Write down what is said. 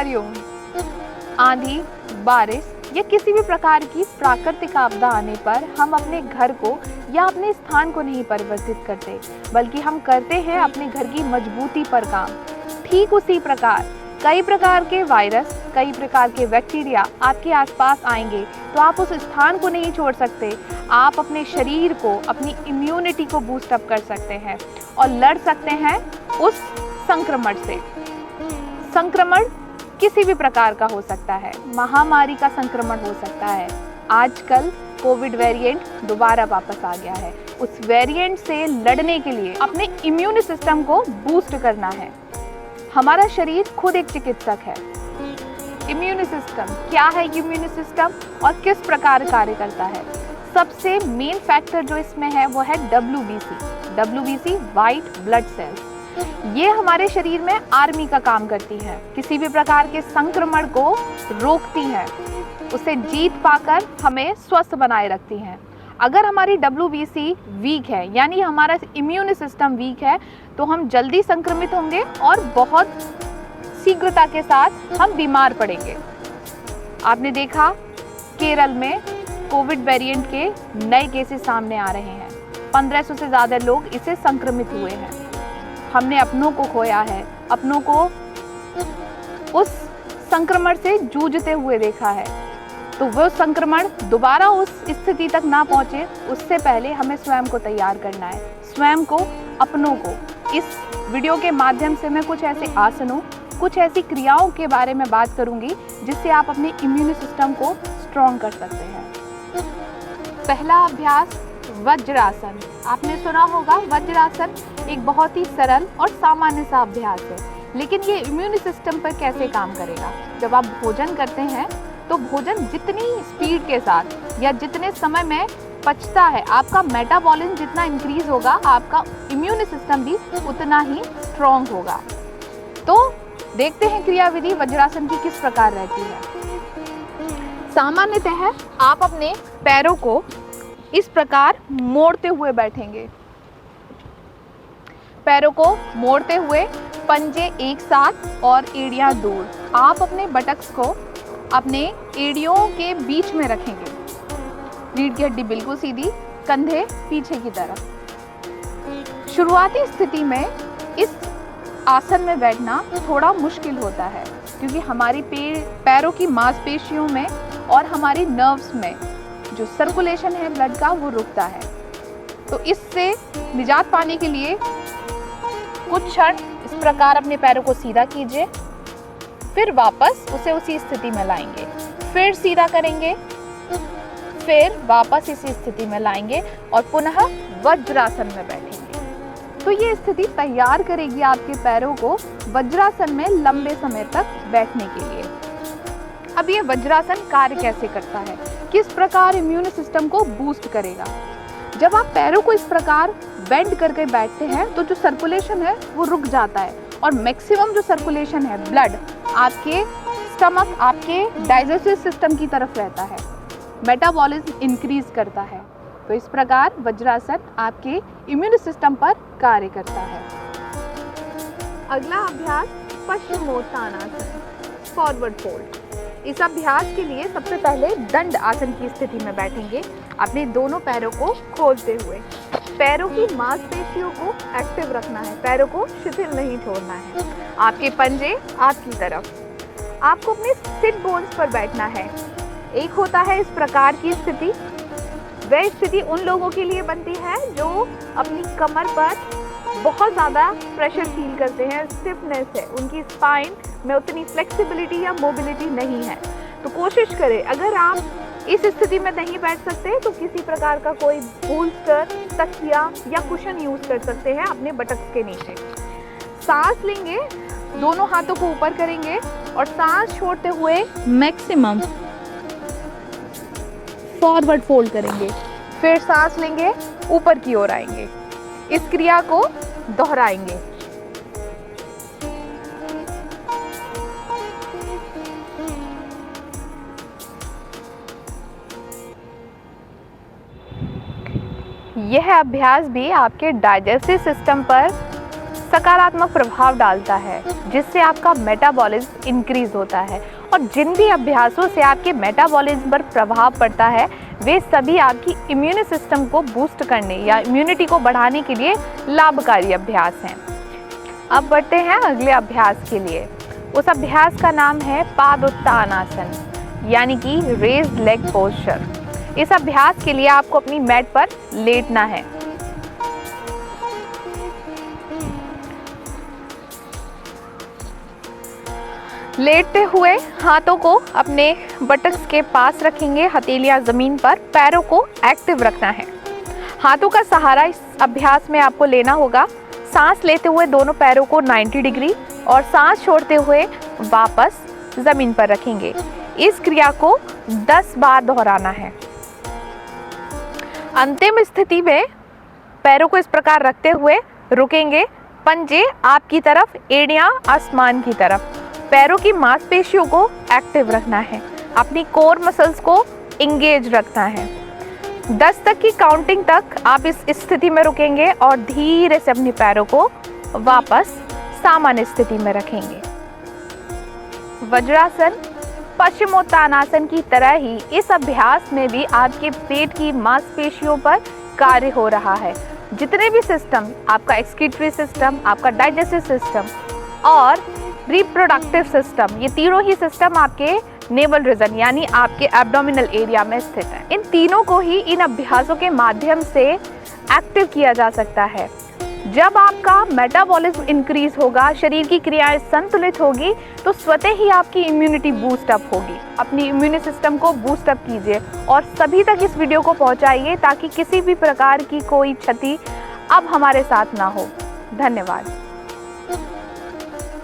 हरिओम। आंधी, बारिश या किसी भी प्रकार की प्राकृतिक आपदा आने पर हम अपने घर को या अपने स्थान को नहीं परिवर्तित करते, बल्कि हम करते हैं अपने घर की मजबूती पर काम। ठीक उसी प्रकार कई प्रकार के वायरस, कई प्रकार के बैक्टीरिया आपके आसपास आएंगे तो आप उस स्थान को नहीं छोड़ सकते। आप अपने शरीर को, अपनी इम्यूनिटी को बूस्ट अप कर सकते हैं और लड़ सकते हैं उस संक्रमण से। संक्रमण किसी भी प्रकार का हो सकता है, महामारी का संक्रमण हो सकता है। आजकल कोविड वेरिएंट दोबारा वापस आ गया है। उस वेरिएंट से लड़ने के लिए अपने इम्यून सिस्टम को बूस्ट करना है। हमारा शरीर खुद एक चिकित्सक है। इम्यून सिस्टम क्या है? इम्यून सिस्टम और किस प्रकार कार्य करता है? सबसे मेन फैक्टर जो इसमें है वो है WBC, व्हाइट ब्लड सेल्स। ये हमारे शरीर में आर्मी का काम करती है, किसी भी प्रकार के संक्रमण को रोकती है, उसे जीत पाकर हमें स्वस्थ बनाए रखती हैं। अगर हमारी WBC वीक है, यानी हमारा इम्यून सिस्टम वीक है, तो हम जल्दी संक्रमित होंगे और बहुत शीघ्रता के साथ हम बीमार पड़ेंगे। आपने देखा केरल में कोविड वेरिएंट के नए केसेस सामने आ रहे हैं। 1500 से ज़्यादा लोग इससे संक्रमित हुए हैं। हमने अपनों को खोया है, अपनों को उस संक्रमण से जूझते हुए देखा है। तो वो संक्रमण दोबारा उस स्थिति तक ना पहुंचे, उससे पहले हमें स्वयं को तैयार करना है। स्वयं को, अपनों को। इस वीडियो के माध्यम से मैं कुछ ऐसे आसनों, कुछ ऐसी क्रियाओं के बारे में बात करूंगी जिससे आप अपने इम्यून सिस्टम को स्ट्रॉन्ग कर सकते हैं। पहला अभ्यास वज्रासन। आपने सुना होगा वज्रासन एक बहुत ही सरल और सामान्य सा अभ्यास है, लेकिन ये इम्यून सिस्टम पर कैसे काम करेगा? जब आप भोजन करते हैं तो भोजन जितनी स्पीड के साथ या जितने समय में पचता है, आपका मेटाबॉलिज्म जितना इंक्रीज होगा, आपका इम्यून सिस्टम भी उतना ही स्ट्रॉन्ग होगा। तो देखते हैं क्रियाविधि वज्रासन की किस प्रकार रहती है। सामान्यतः आप अपने पैरों को इस प्रकार मोड़ते हुए बैठेंगे। पैरों को मोड़ते हुए, पंजे एक साथ और एड़ियां दूर। आप अपने बटक्स को अपने एड़ियों के बीच में रखेंगे। रीढ़ की हड्डी बिल्कुल सीधी, कंधे पीछे की तरफ। शुरुआती स्थिति में इस आसन में बैठना थोड़ा मुश्किल होता है, क्योंकि हमारी पैरों की मांसपेशियों में और हमारी नर्व्स में जो सर्कुलेशन है ब्लड का, वो रुकता है। तो इससे निजात पाने के लिए कुछ क्षण इस प्रकार अपने पैरों को सीधा कीजिए, फिर वापस उसे उसी स्थिति में लाएंगे, फिर सीधा करेंगे, फिर वापस इसी स्थिति में लाएंगे और पुनः वज्रासन में बैठेंगे। तो ये स्थिति तैयार करेगी आपके पैरों को वज्रासन में लंबे समय तक बैठने के लिए। अब ये वज्रासन कार्य कैसे करता है, किस प्रकार इम्यून सिस्टम को बूस्ट करेगा? जब आप पैरों को इस प्रकार बेंड करके बैठते हैं तो जो सर्कुलेशन है वो रुक जाता है और मैक्सिमम जो सर्कुलेशन है ब्लड आपके स्टमक, आपके डाइजेस्टिव सिस्टम की तरफ रहता है, मेटाबॉलिज्म इंक्रीज करता है। तो इस प्रकार वज्रासन आपके इम्यून सिस्टम पर कार्य करता है। अगला अभ्यास पश्चिमोत्तानासन, फॉरवर्ड फोल्ड। इस अभ्यास के लिए सबसे पहले दंड आसन की स्थिति में बैठेंगे, अपने दोनों पैरों को खोलते हुए। पैरों की मांसपेशियों को एक्टिव रखना है, पैरों को शिथिल नहीं छोड़ना है। आपके पंजे आपकी तरफ। आपको अपने सिट बोन्स पर बैठना है। एक होता है इस प्रकार की स्थिति, वह स्थिति उन लोगों के लिए बनती है जो अपनी कमर पर बहुत ज़्यादा प्रेशर फील करते हैं, स्टिफनेस है, उनकी स्पाइन में उतनी फ्लेक्सिबिलिटी या मोबिलिटी नहीं है। तो कोशिश करें, अगर आप इस स्थिति में नहीं बैठ सकते तो किसी प्रकार का कोई बोल्स्टर, तकिया या कुशन यूज कर सकते हैं अपने बटक्स के नीचे। सांस लेंगे, दोनों हाथों को ऊपर करेंगे और सांस छोड़ते हुए मैक्सिमम फॉरवर्ड फोल्ड करेंगे। फिर सांस लेंगे, ऊपर की ओर आएंगे। इस क्रिया को दोहराएंगे। यह अभ्यास भी आपके डाइजेस्टिव सिस्टम पर सकारात्मक प्रभाव डालता है, जिससे आपका मेटाबॉलिज्म इंक्रीज होता है। और जिन भी अभ्यासों से आपके मेटाबॉलिज्म पर प्रभाव पड़ता है वे सभी आपकी इम्यून सिस्टम को बूस्ट करने या इम्यूनिटी को बढ़ाने के लिए लाभकारी अभ्यास हैं। अब बढ़ते हैं अगले अभ्यास के लिए। उस अभ्यास का नाम है पादोत्तानासन, यानी कि रेज्ड लेग पोस्चर। इस अभ्यास के लिए आपको अपनी मैट पर लेटना है। लेटते हुए हाथों को अपने बटक्स के पास रखेंगे, हथेलियां जमीन पर, पैरों को एक्टिव रखना है। हाथों का सहारा इस अभ्यास में आपको लेना होगा। सांस लेते हुए दोनों पैरों को 90 डिग्री और सांस छोड़ते हुए वापस जमीन पर रखेंगे। इस क्रिया को 10 बार दोहराना है। अंतिम स्थिति में पैरों को इस प्रकार रखते हुए रुकेंगे, पंजे आपकी तरफ, एड़ियां आसमान की तरफ। पैरों की मांसपेशियों को एक्टिव रखना है, अपनी कोर मसल्स को इंगेज रखना है। 10 तक की काउंटिंग तक आप इस स्थिति में रुकेंगे और धीरे से अपने पैरों को वापस सामान्य स्थिति में रखेंगे। वज्रासन, पश्चिमोत्तानासन की तरह ही इस अभ्यास में भी आपके पेट की मांसपेशियों पर कार्य हो रहा है। जितने भी सिस्टम, आपका एक्सक्रीटरी सिस्टम, आपका डाइजेस्टिव सिस्टम और रिप्रोडक्टिव सिस्टम, ये तीनों ही सिस्टम आपके नेवल रीजन यानी आपके एब्डोमिनल एरिया में स्थित है। इन तीनों को ही इन अभ्यासों के माध्यम से एक्टिव किया जा सकता है। जब आपका मेटाबॉलिज्म इंक्रीज होगा, शरीर की क्रियाएं संतुलित होगी, तो स्वतः ही आपकी इम्यूनिटी बूस्ट अप होगी। अपनी इम्यून सिस्टम को बूस्ट अप कीजिए और सभी तक इस वीडियो को पहुंचाइए ताकि किसी भी प्रकार की कोई क्षति अब हमारे साथ ना हो। धन्यवाद।